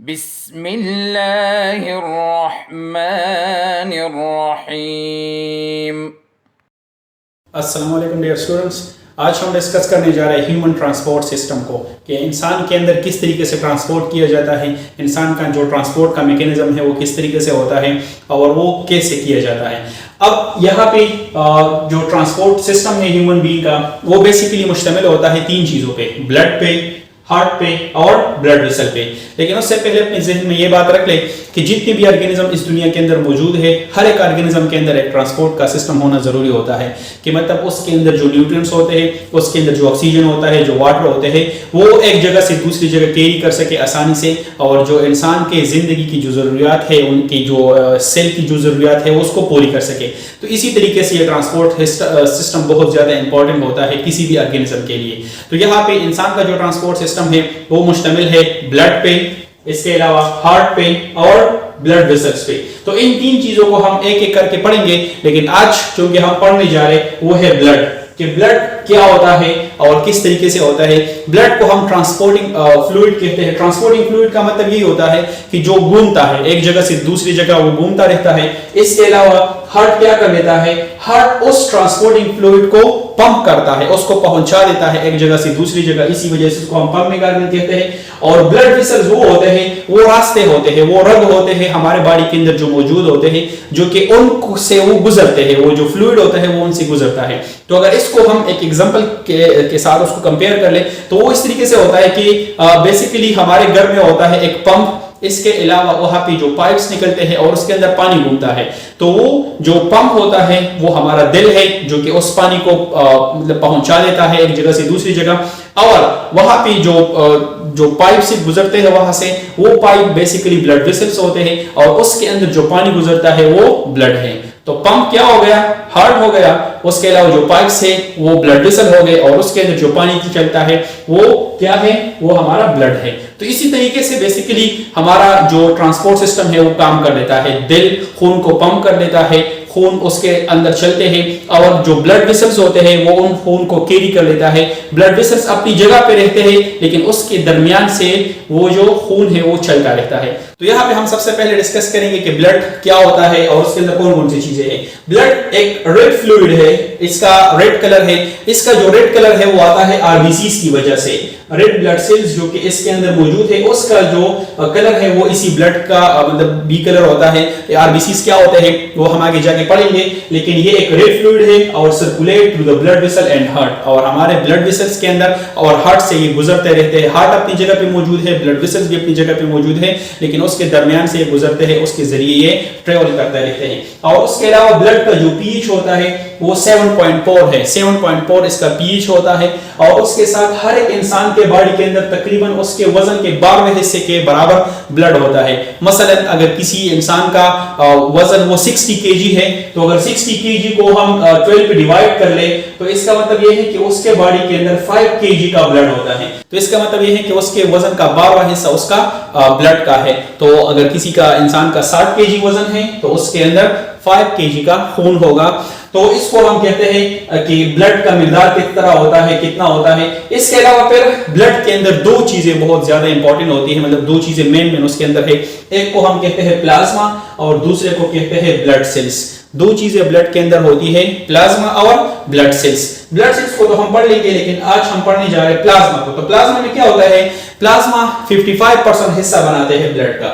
बिस्मिल्लाहिर्रहमानिर्रहीम। अस्सलाम वालेकुम डियर स्टूडेंट्स। आज हम डिस्कस करने जा रहे हैं ह्यूमन ट्रांसपोर्ट सिस्टम को कि इंसान के अंदर किस तरीके से ट्रांसपोर्ट किया जाता है, इंसान का जो ट्रांसपोर्ट का मैकेनिज्म है वो किस तरीके से होता है और वो कैसे किया जाता है। अब यहाँ पे जो ट्रांसपोर्ट सिस्टम है ह्यूमन बीइंग का वो बेसिकली मुश्तमिल होता है तीन चीज़ों पे, ब्लड पे, हार्ट पे और ब्लड वेसल पे। लेकिन उससे पहले अपने जहन में ये बात रख ले कि जितने भी ऑर्गेनिज्म इस दुनिया के अंदर मौजूद है, हर एक ऑर्गेनिज्म के अंदर एक ट्रांसपोर्ट का सिस्टम होना जरूरी होता है कि मतलब उसके अंदर जो न्यूट्रिएंट्स होते हैं, उसके अंदर जो ऑक्सीजन होता है, जो वाटर होते हैं, वो एक जगह से दूसरी जगह कैरी कर सके आसानी से, और जो इंसान के जिंदगी की जो जरूरियात है, उनकी जो सेल की जो जरूरियात है उसको पूरी कर सके। तो इसी तरीके से ये ट्रांसपोर्ट सिस्टम बहुत ज्यादा इंपॉर्टेंट होता है किसी भी ऑर्गेनिज्म के लिए। तो यहाँ पे इंसान का जो ट्रांसपोर्ट सिस्टम है वो मुश्तमिल है ब्लड पे, इसके अलावा हार्ट पे और ब्लड वेसल्स पे। तो इन तीन चीजों को हम एक एक करके पढ़ेंगे, लेकिन आज चूंकि हम पढ़ने जा रहे वो है ब्लड, कि ब्लड क्या होता है और किस तरीके से होता है। ब्लड को हम ट्रांसपोर्टिंग फ्लूइड कहते हैं। ट्रांसपोर्टिंग फ्लूइड का मतलब यही होता है कि जो घूमता है एक जगह से दूसरी जगह, वो घूमता रहता है। इसके अलावा हार्ट क्या कर लेता है, हार्ट उस ट्रांसपोर्टिंग फ्लूइड को पंप करता है, उसको पहुंचा देता है एक जगह से दूसरी जगह, इसी वजह से उसको हम पंप मेकानिज्म कहते हैं। और ब्लड वेसल्स वो होते हैं, वो रास्ते होते हैं, वो रग होते हैं हमारे बॉडी के अंदर जो मौजूद होते हैं, जो कि उनसे वो गुजरते हैं, वो जो फ्लूइड होता है वो उनसे गुजरता है। तो अगर इसको हम एक एग्जांपल के साथ उसको कंपेयर कर ले तो वो इस तरीके से होता है कि बेसिकली हमारे घर में होता है एक पंप, इसके अलावा वहां पे जो पाइप्स निकलते हैं और उसके अंदर पानी घूमता है। तो वो जो पंप होता है वो हमारा दिल है, जो कि उस पानी को मतलब पहुंचा देता है एक जगह से दूसरी जगह। और वहां पे जो पाइप से गुजरते हैं वहां से, वो पाइप बेसिकली ब्लड वेसल्स होते हैं, और उसके अंदर जो पानी गुजरता है वो ब्लड है। तो पंप क्या हो गया, हार्ट हो गया, उसके अलावा जो पाइप्स है वो ब्लड वेसल हो गए, और उसके अंदर जो पानी चलता है वो क्या है, वो हमारा ब्लड है। तो इसी तरीके से बेसिकली हमारा जो ट्रांसपोर्ट सिस्टम है वो काम कर देता है। दिल खून को पंप कर देता है, खून उसके अंदर चलते हैं, और जो ब्लड वेसल्स होते हैं वो उन खून को कैरी कर लेता है। ब्लड वेसल्स अपनी जगह पे रहते हैं, लेकिन उसके दरमियान से वो जो खून है वो चलता रहता है। तो यहाँ पे हम सबसे पहले डिस्कस करेंगे कि ब्लड क्या होता है और उसके अंदर कौन कौन सी चीजें हैं। ब्लड एक रेड फ्लूइड है, इसका रेड कलर है। इसका जो रेड कलर है वो आता है आरबीसीज की वजह से। रेड ब्लड सेल्स जो कि इसके अंदर मौजूद है, उसका जो कलर है वो इसी ब्लड का मतलब बी कलर होता है। आरबीसीज क्या होते हैं वो हम आगे जाके पढ़ेंगे, लेकिन ये एक रेड फ्लूइड है और circulate through the blood vessel and heart, और हमारे ब्लड वेसल्स के अंदर और हार्ट से ये गुजरते रहते हैं। हार्ट अपनी जगह पे मौजूद है, ब्लड वेसल्स भी अपनी जगह पे मौजूद है, लेकिन उसके दरमियान से ये गुजरते हैं, उसके जरिए ये ट्रेवल करते रहते हैं। और उसके अलावा ब्लड का जो पीएच होता है वो 7.4 है। 7.4 इसका पीएच होता है, और उसके साथ हर एक इंसान के बॉडी के अंदर तकरीबन उसके वजन के 12वें हिस्से के बराबर ब्लड होता है। मसलन अगर किसी इंसान का वजन वो 60 kg है, तो अगर 60 kg को हम 12 पे डिवाइड कर ले तो इसका मतलब ये है कि उसके बॉडी के अंदर 5 kg का ब्लड होता है। तो इसका मतलब ये है कि उसके वजन का 12वां हिस्सा उसका ब्लड का है। तो अगर किसी का इंसान का 60 kg वजन है तो उसके अंदर 5 kg का खून होगा। तो इसको हम कहते हैं कि ब्लड का मिकदार किस तरह होता है, कितना होता है। इसके अलावा फिर ब्लड के अंदर दो चीजें बहुत ज्यादा इंपॉर्टेंट होती है, मतलब दो चीजें मेन उसके अंदर है। एक को हम कहते हैं प्लाज्मा और दूसरे को कहते हैं ब्लड सेल्स। दो चीजें ब्लड के अंदर होती है, प्लाज्मा और ब्लड सेल्स। ब्लड सेल्स को तो हम पढ़ लेंगे, लेकिन आज हम पढ़ने जा रहे हैं प्लाज्मा को। तो प्लाज्मा में क्या होता है, प्लाज्मा 55% हिस्सा बनाते हैं ब्लड का।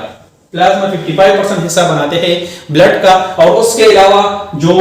प्लाज्मा 55% हिस्सा बनाते हैं ब्लड का, और उसके अलावा जो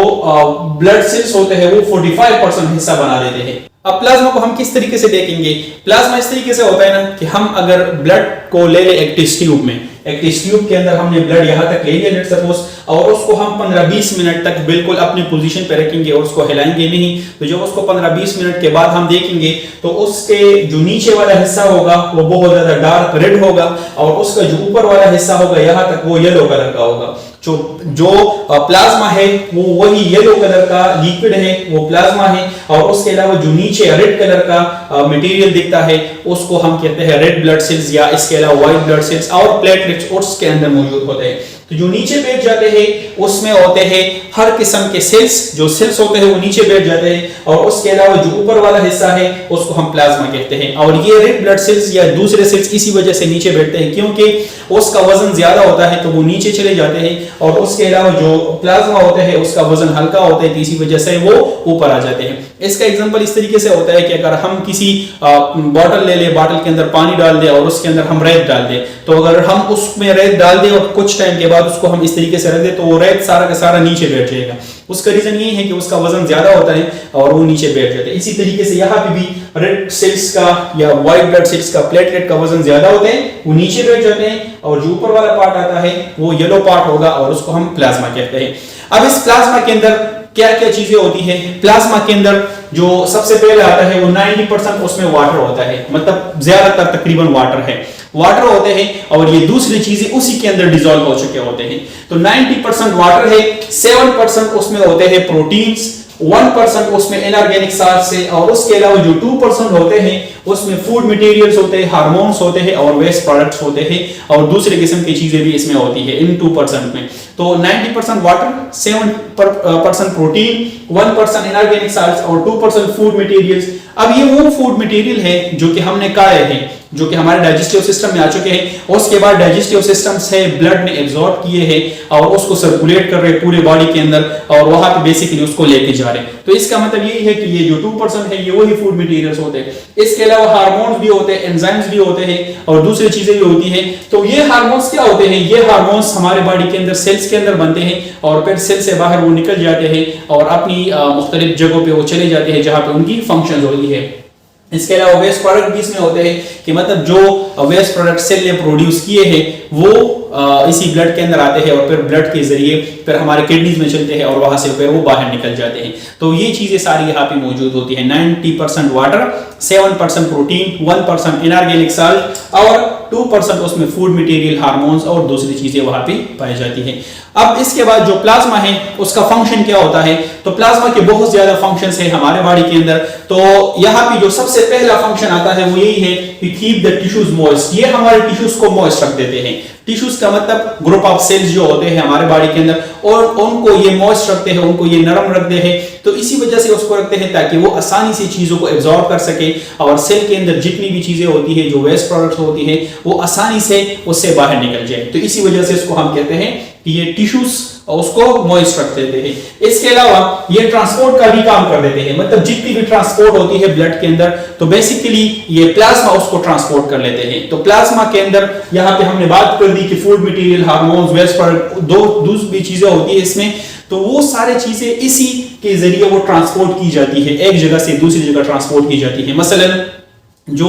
ब्लड सेल्स होते हैं वो 45% हिस्सा बना देते हैं। अब प्लाज्मा को हम किस तरीके से देखेंगे। प्लाज्मा इस तरीके से होता है ना कि हम अगर ब्लड को ले ले एक टेस्ट ट्यूब में, एक टेस्ट ट्यूब के अंदर हमने ब्लड यहां तक ले लिया लेट सपोज, और उसको हम 15-20 मिनट तक बिल्कुल अपनी पोजीशन पे रखेंगे और उसको हिलाएंगे नहीं। तो जब उसको 15-20 मिनट के बाद हम देखेंगे तो उसके जो नीचे वाला हिस्सा होगा वो बहुत ज्यादा डार्क रेड होगा, और उसका जो ऊपर वाला हिस्सा होगा यहां तक वो येलो कलर का होगा। जो प्लाज्मा है वो वही येलो कलर का लिक्विड है, वो प्लाज्मा है। और उसके अलावा जो नीचे रेड कलर का मटेरियल दिखता है उसको हम कहते हैं रेड ब्लड सेल्स, या इसके अलावा व्हाइट ब्लड सेल्स और प्लेटलेट्स उसके अंदर मौजूद होते हैं। तो जो नीचे बैठ जाते हैं उसमें होते हैं हर किस्म के सेल्स, जो सेल्स होते हैं वो नीचे बैठ जाते हैं, और उसके अलावा जो ऊपर वाला हिस्सा है उसको हम प्लाज्मा कहते हैं। और ये रेड ब्लड सेल्स या दूसरे सेल्स इसी वजह से नीचे बैठते हैं क्योंकि उसका वजन ज्यादा होता है तो वो नीचे चले जाते हैं, और उसके अलावा जो प्लाज्मा होता है उसका वजन हल्का होता है तो इसी वजह से वो ऊपर आ जाते हैं। इसका एग्जांपल इस तरीके से होता है कि अगर हम किसी बॉटल ले ले, बॉटल के अंदर पानी डाल दे और उसके अंदर हम रेत डाल दे, तो अगर हम उसमें रेत डाल दे और कुछ टाइम के बाद उसको हम इस तरीके से रख दे तो वो रेत सारा का सारा नीचे बैठ जाएगा। उसका रीजन ये है कि उसका वजन ज्यादा होता है और वो नीचे बैठ जाता है। इसी तरीके से यहाँ पे भी रेड सेल्स का या व्हाइट ब्लड सेल्स का, प्लेटलेट का वजन ज्यादा होता है, वो नीचे बैठ जाते हैं, और जो ऊपर वाला पार्ट आता है वो येलो पार्ट होगा और उसको हम प्लाज्मा कहते हैं। अब इस प्लाज्मा के अंदर क्या क्या चीजें होती है? प्लाज्मा के अंदर जो सबसे पहले आता है वो 90% उसमें वाटर होता है, मतलब ज्यादातर तकरीबन वाटर होते हैं, और ये दूसरी चीजें उसी के अंदर डिसॉल्व हो चुके होते हैं। तो 90% वाटर है, 7% उसमें होते हैं प्रोटीन्स, 1% उसमें इनऑर्गेनिक साल्ट्स है, और उसके अलावा जो 2% होते हैं उसमें फूड मटेरियल्स होते हैं, हार्मोन्स होते हैं और वेस्ट प्रोडक्ट्स होते हैं, और दूसरे किस्म की चीजें भी इसमें होती है इन 2% में। तो 90% वाटर, 7% प्रोटीन, 1% इनऑर्गेनिक साल्ट्स और 2% फूड मटेरियल्स। अब ये वो फूड मटेरियल है जो कि हमने खाए हैं, जो कि हमारे डाइजेस्टिव सिस्टम में आ चुके हैं, उसके बाद डाइजेस्टिव सिस्टम से ब्लड में एब्जॉर्ब किए हैं और उसको सर्कुलेट कर रहे हैं पूरे बॉडी के अंदर, और वहां पे बेसिकली उसको लेके जा रहे हैं। तो इसका मतलब यही है कि ये जो 2% है ये वही फूड मटेरियल्स होते हैं। इसके अलावा हार्मोन्स भी होते हैं, एंजाइम्स भी होते हैं और दूसरी चीजें भी होती हैं। तो ये हार्मोन्स क्या होते हैं? ये हार्मोन्स हमारे बॉडी के अंदर सेल्स के अंदर बनते हैं और फिर सेल से बाहर वो निकल जाते हैं और अपनी मुख्तलिफ जगहों पे वो चले जाते हैं जहां पे उनकी फंक्शन होती है। इसके अलावा वेस्ट प्रोडक्ट भी इसमें होते हैं कि मतलब जो वेस्ट प्रोडक्ट सेल ने प्रोड्यूस किए हैं वो इसी ब्लड के अंदर आते हैं और फिर ब्लड के जरिए फिर हमारे किडनीज में चलते हैं और वहां से फिर वो बाहर निकल जाते हैं। तो ये चीजें सारी यहाँ पे मौजूद होती है। 90% वाटर, 7% प्रोटीन, 1% इनऑर्गेनिक साल्ट और 2% उसमें फूड मटेरियल, हार्मोन्स और दूसरी चीजें वहां पे पाई जाती है। अब इसके बाद जो प्लाज्मा है उसका फंक्शन क्या होता है? तो प्लाज्मा के बहुत ज्यादा फंक्शंस है हमारे बॉडी के अंदर। तो यहाँ पे जो सबसे पहला फंक्शन आता है वो यही है कि कीप द टिश्यूज मॉइस्ट। ये हमारे टिश्यूज को मॉइस्ट रख देते हैं। टिश्यूज का मतलब ग्रुप ऑफ सेल्स जो होते हैं हमारे बॉडी के अंदर, और उनको ये मॉइस्ट रखते हैं, उनको ये नरम रखते हैं। तो इसी वजह से उसको रखते हैं ताकि वो आसानी से चीजों को एब्जॉर्ब कर सके और सेल के अंदर जितनी भी चीजें होती है, जो वेस्ट प्रोडक्ट्स होती है, वो आसानी से उससे बाहर निकल जाए। तो इसी वजह से इसको हम कहते हैं कि ये टिश्यूज उसको मॉइस्ट रख देते हैं। इसके अलावा ये ट्रांसपोर्ट का भी काम कर देते हैं, मतलब जितनी भी ट्रांसपोर्ट होती है ब्लड के अंदर तो बेसिकली ये प्लाज्मा उसको ट्रांसपोर्ट कर लेते हैं। तो प्लाज्मा के अंदर यहाँ पे हमने बात कर दी कि food material, hormones, waste product, दूसरी चीजें होती है इसमें, तो वो सारी चीजें इसी के जरिए वो ट्रांसपोर्ट की जाती है, एक जगह से दूसरी जगह ट्रांसपोर्ट की जाती है। मसलन जो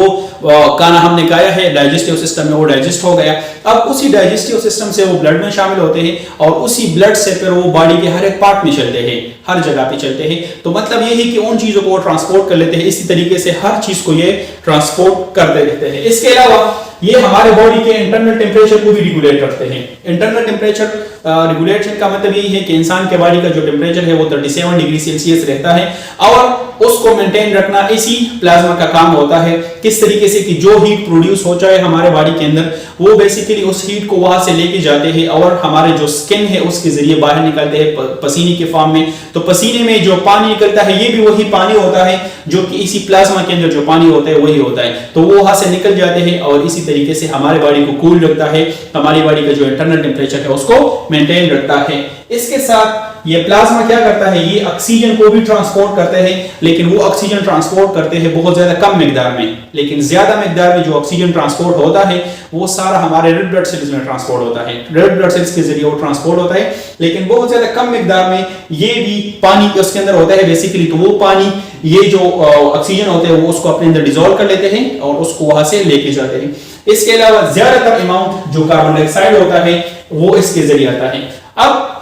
खाना हमने खाया है डाइजेस्टिव सिस्टम में वो डाइजेस्ट हो गया, अब उसी डाइजेस्टिव सिस्टम से वो ब्लड में शामिल होते हैं और उसी ब्लड से फिर वो बॉडी के हर एक पार्ट में चलते हैं, हर जगह पे चलते हैं। तो मतलब ये है कि उन चीजों को वो ट्रांसपोर्ट कर लेते हैं। इसी तरीके से हर चीज को ये ट्रांसपोर्ट करते रहते हैं। इसके अलावा ये हमारे बॉडी के इंटरनल टेम्परेचर को भी रेगुलेट करते हैं। इंटरनल टेम्परेचर रेगुलेशन का मतलब यही है कि इंसान के बॉडी का जो टेम्परेचर है वो 37 डिग्री सेल्सियस रहता है और उसको मेंटेन रखना इसी प्लाज्मा का काम होता है। किस तरीके से कि जो हीट प्रोड्यूस हो जाए हमारे बॉडी के अंदर वो बेसिकली उस हीट को वहां से लेके जाते हैं और हमारे जो स्किन है उसके जरिए बाहर निकलते हैं पसीने के फॉर्म में। तो पसीने में जो पानी निकलता है ये भी वही पानी होता है जो कि इसी प्लाज्मा के अंदर जो पानी होता है वही होता है। तो वो वहां से निकल जाते हैं और इसी तरीके से हमारे बॉडी को कूल रखता है, हमारी बॉडी का जो इंटरनल टेम्परेचर है उसको मेंटेन रखता है। इसके साथ ये प्लाज्मा क्या करता है, ये ऑक्सीजन को भी ट्रांसपोर्ट करते हैं, लेकिन वो ऑक्सीजन ट्रांसपोर्ट करते हैं बहुत ज्यादा कम मिकदार में। लेकिन ज्यादा मिकदार में जो ऑक्सीजन ट्रांसपोर्ट होता है वो सारा हमारे रेड ब्लड सेल्स में ट्रांसपोर्ट होता है, रेड ब्लड सेल्स के जरिए वो ट्रांसपोर्ट होता है। लेकिन बहुत ज्यादा कम मिकदार में ये भी पानी उसके अंदर होता है बेसिकली। तो वो पानी ये जो ऑक्सीजन होते हैं वो उसको अपने अंदर डिसॉल्व कर लेते हैं और उसको वहां से लेके जाते हैं। इसके अलावा ज्यादातर अमाउंट जो कार्बन डाइऑक्साइड होता है वो इसके जरिए आता है। अब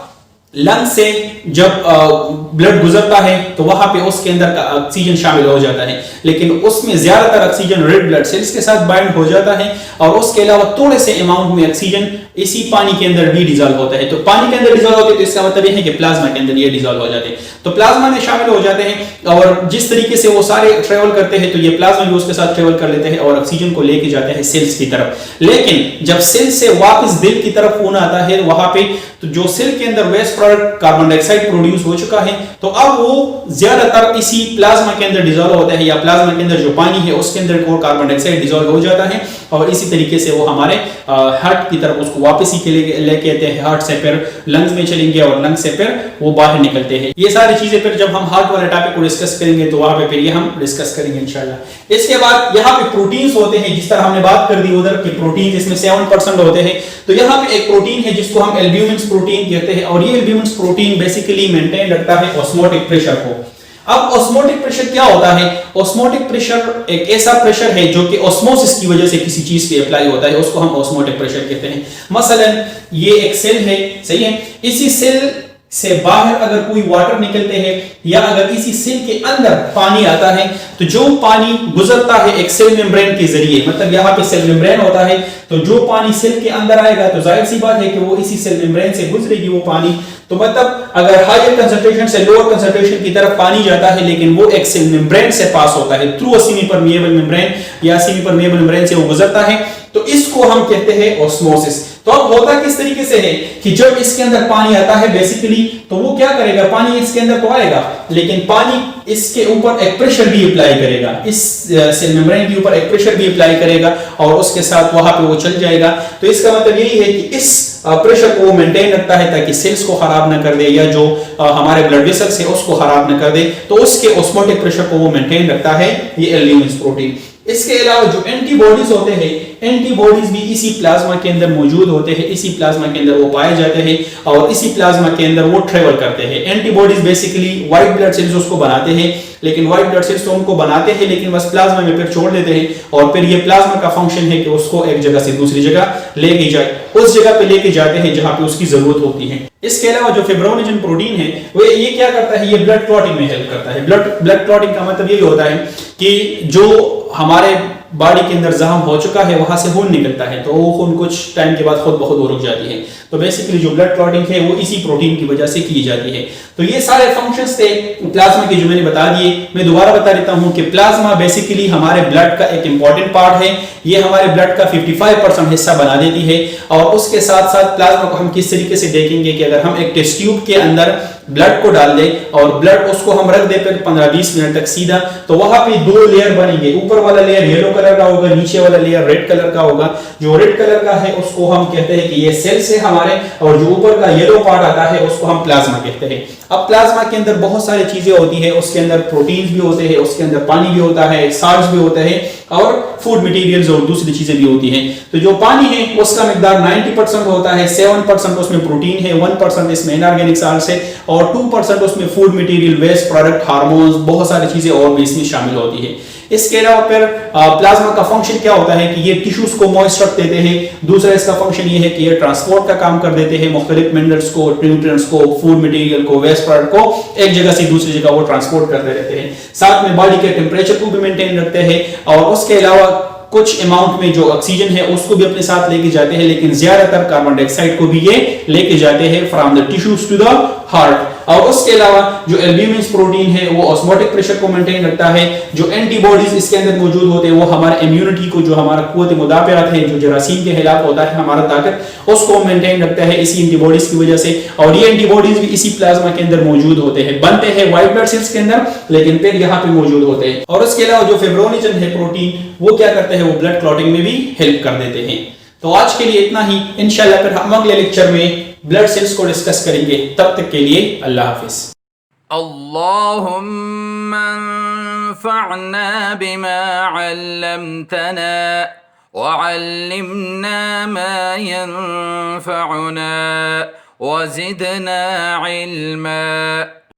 लंग से जब ब्लड गुजरता है तो वहां पे उसके अंदर का ऑक्सीजन शामिल हो जाता है, लेकिन उसमें ज्यादातर ऑक्सीजन रेड ब्लड सेल्स के साथ बाइंड हो जाता है और उसके अलावा थोड़े से अमाउंट में ऑक्सीजन इसी पानी के अंदर भी डिजॉल्व होता है। तो पानी के अंदर डिजॉल्व होते हैं तो इसका मतलब यह है कि प्लाज्मा के अंदर ये डिजॉल्व हो जाते हैं, तो प्लाज्मा में शामिल हो जाते हैं और जिस तरीके से वो सारे ट्रेवल करते हैं तो ये प्लाज्मा भी उसके साथ ट्रेवल कर लेते हैं और ऑक्सीजन को लेके जाते हैं सेल्स की तरफ। लेकिन जब सेल से वापस दिल की तरफ खून आता है वहां पे तो जो सेल के अंदर waste product carbon dioxide produce हो चुका है तो अब वो ज्यादातर इसी प्लाज्मा के अंदर डिजॉल्व होता है या प्लाज्मा के अंदर जो पानी है उसके अंदर वो कार्बन डाइऑक्साइड डिजॉल्व हो जाता है और इसी तरीके से वो हमारे हार्ट की तरफ उसको वापस ही लेके आते हैं, हार्ट से फिर लंग्स में चलेंगे और लंग्स से फिर वो बाहर निकलते हैं। ये सारी चीजें फिर जब हम हार्ट वाले टॉपिक को डिस्कस करेंगे तो वहां पे फिर ये हम डिस्कस करेंगे इंशाल्लाह। इसके बाद यहाँ पे प्रोटीन्स होते हैं, जिस तरह हमने बात कर दी उधर के प्रोटीन इसमें 7% होते हैं, तो यहाँ पे एक प्रोटीन है जिसको हम एल्ब्यूमिन प्रोटीन कहते हैं और ये एल्ब्यूमिन प्रोटीन बेसिकली मेंटेन रखता है ऑस्मोटिक प्रेशर को। अब ऑस्मोटिक प्रेशर क्या होता है? ऑस्मोटिक प्रेशर एक ऐसा प्रेशर है जो कि ऑस्मोसिस की वजह से किसी चीज पे अप्लाई होता है, उसको हम ऑस्मोटिक प्रेशर कहते हैं। मसलन ये एक सेल है, सही है, इसी सेल से बाहर अगर कोई वाटर निकलते हैं या अगर इसी सेल के अंदर पानी आता है तो जो पानी गुजरता है एक सेल मेम्ब्रेन के जरिए, मतलब यहाँ पे सेल मेम्ब्रेन होता है, तो जो पानी सेल के अंदर आएगा तो जाहिर सी बात है कि वो इसी सेल मेम्ब्रेन से गुजरेगी वो पानी। तो मतलब अगर हायर कंसंट्रेशन से लोअर कंसंट्रेशन की तरफ पानी जाता है लेकिन वो एक सेल मेम्ब्रेन से पास होता है थ्रू सेमी परमिएबल मेम्ब्रेन या सेमी परमिएबल मेम्ब्रेन से वो गुजरता है, तो इसको हम कहते हैं ऑस्मोसिस। तो अब होता किस तरीके से है कि जब इसके अंदर पानी आता है बेसिकली तो वो क्या करेगा, पानी इसके अंदर तो आएगा लेकिन पानी इसके ऊपर एक प्रेशर भी अप्लाई करेगा, इस सेल मेम्ब्रेन के ऊपर एक प्रेशर भी अप्लाई करेगा और उसके साथ वहां पे वो चल जाएगा। तो इसका मतलब यही है कि इस प्रेशर को वो मेंटेन रखता है ताकि सेल्स को खराब ना कर दे या जो हमारे ब्लड वेसल्स है उसको खराब ना कर दे, तो उसके ऑस्मोटिक प्रेशर को वो मेंटेन रखता है ये एल्ब्यूमिन प्रोटीन। इसके अलावा जो एंटीबॉडीज होते हैं, एंटीबॉडीज भी इसी प्लाज्मा के अंदर मौजूद होते हैं, इसी प्लाज्मा के अंदर वो पाए जाते हैं और इसी प्लाज्मा के अंदर वो ट्रेवल करते हैं। Antibodies basically white blood cells उसको बनाते हैं, लेकिन व्हाइट ब्लड सेल्स तो उनको बनाते हैं लेकिन बस प्लाज्मा में फिर छोड़ देते हैं और फिर ये प्लाज्मा का फंक्शन है कि उसको एक जगह से दूसरी जगह लेके जाए, उस जगह पे लेके जाते हैं जहां पे उसकी जरूरत होती है। इसके अलावा जो फिब्रोनेजन प्रोटीन है वो ये क्या करता है, ये ब्लड क्लॉटिंग में हेल्प करता है। ब्लड क्लॉटिंग का मतलब यही होता है कि जो हमारे बॉडी के अंदर जख्म हो चुका है वहां से खून निकलता है तो वो खून कुछ टाइम के बाद खुद ब खुद रुक जाती है। तो बेसिकली जो ब्लड क्लॉटिंग है वो इसी प्रोटीन की वजह से की जाती है। तो ये सारे फंक्शंस थे प्लाज्मा के जो मैंने बता दिए। मैं दोबारा बता देता हूं कि प्लाज्मा बेसिकली हमारे ब्लड का एक इंपॉर्टेंट पार्ट है, ये हमारे ब्लड का 55% हिस्सा बना देती है। और उसके साथ साथ प्लाज्मा को हम किस तरीके से देखेंगे कि अगर हम एक टेस्ट ट्यूब के अंदर ब्लड को डाल दें और ब्लड उसको हम रख दें फिर 15-20 मिनट तक सीधा, तो वहां पे दो लेयर बनेंगे, ऊपर वाला लेयर येलो कलर का होगा, नीचे वाला लेयर रेड कलर का होगा। जो रेड कलर का है उसको हम कहते हैं कि ये सेल्स है हमारे और जो ऊपर का येलो पार्ट आता है उसको हम प्लाज्मा कहते हैं। अब प्लाज्मा के अंदर बहुत सारी चीजें होती है, उसके अंदर प्रोटीन्स भी होते हैं, उसके अंदर पानी भी होता है, साल्ट्स भी होते हैं और फूड मटेरियल्स और दूसरी चीजें भी होती हैं। तो जो पानी है उसका मिकदार 90% होता है, 7% उसमें प्रोटीन है, 1% इसमें इनऑर्गेनिक साल्ट्स है और 2% उसमें food material, waste product, hormones, बहुत सारी चीजें और भी इसमें शामिल होती है। इसके अलावा फिर प्लाज्मा का फंक्शन क्या होता है कि ये टिश्यूज को मॉइस्ट रख देते हैं। दूसरा इसका फंक्शन ये है कि ये ट्रांसपोर्ट का काम कर देते हैं, मुख्तलिफ मिनरल्स को, न्यूट्रिएंट्स को, फूड मटेरियल को, वेस्ट प्रोडक्ट को एक जगह से दूसरी जगह वो ट्रांसपोर्ट करते रहते हैं। साथ में बॉडी के टेम्परेचर को भी मेंटेन रखते हैं और उसके अलावा कुछ अमाउंट में जो ऑक्सीजन है उसको भी अपने साथ लेके जाते हैं, लेकिन ज्यादातर कार्बन डाइऑक्साइड को भी ये लेके जाते हैं from the tissues to the heart. और उसके अलावा जो एल्ब्यूमिन प्रोटीन है वो ऑस्मोटिक प्रेशर को मेंटेन रखता है। जो एंटीबॉडीज इसके अंदर मौजूद होते हैं वो हमारे इम्यूनिटी को, जो हमारा कुव्वत मुदाफियात है, जो जरासीम के खिलाफ होता है हमारा ताकत, उसको मेंटेन रखता है इसी एंटीबॉडीज की वजह से। और ये एंटीबॉडीज भी इसी प्लाज्मा के अंदर मौजूद होते हैं, बनते हैं व्हाइट ब्लड सेल्स के अंदर लेकिन फिर यहाँ पे मौजूद होते हैं। और उसके अलावा जो फिब्रोनेजन है प्रोटीन वो क्या करते हैं, वो ब्लड क्लॉटिंग में भी हेल्प कर देते हैं। तो आज के लिए इतना ही, इंशाल्लाह फिर हम अगले लेक्चर में ब्लड सेल्स को डिस्कस करेंगे। तब तक के लिए अल्लाह हाफिज। अल्लाहुम्मा अंफअना बिमा अल्लमतना वअल्लिमना मा यंफअना वज़िदना इल्मा।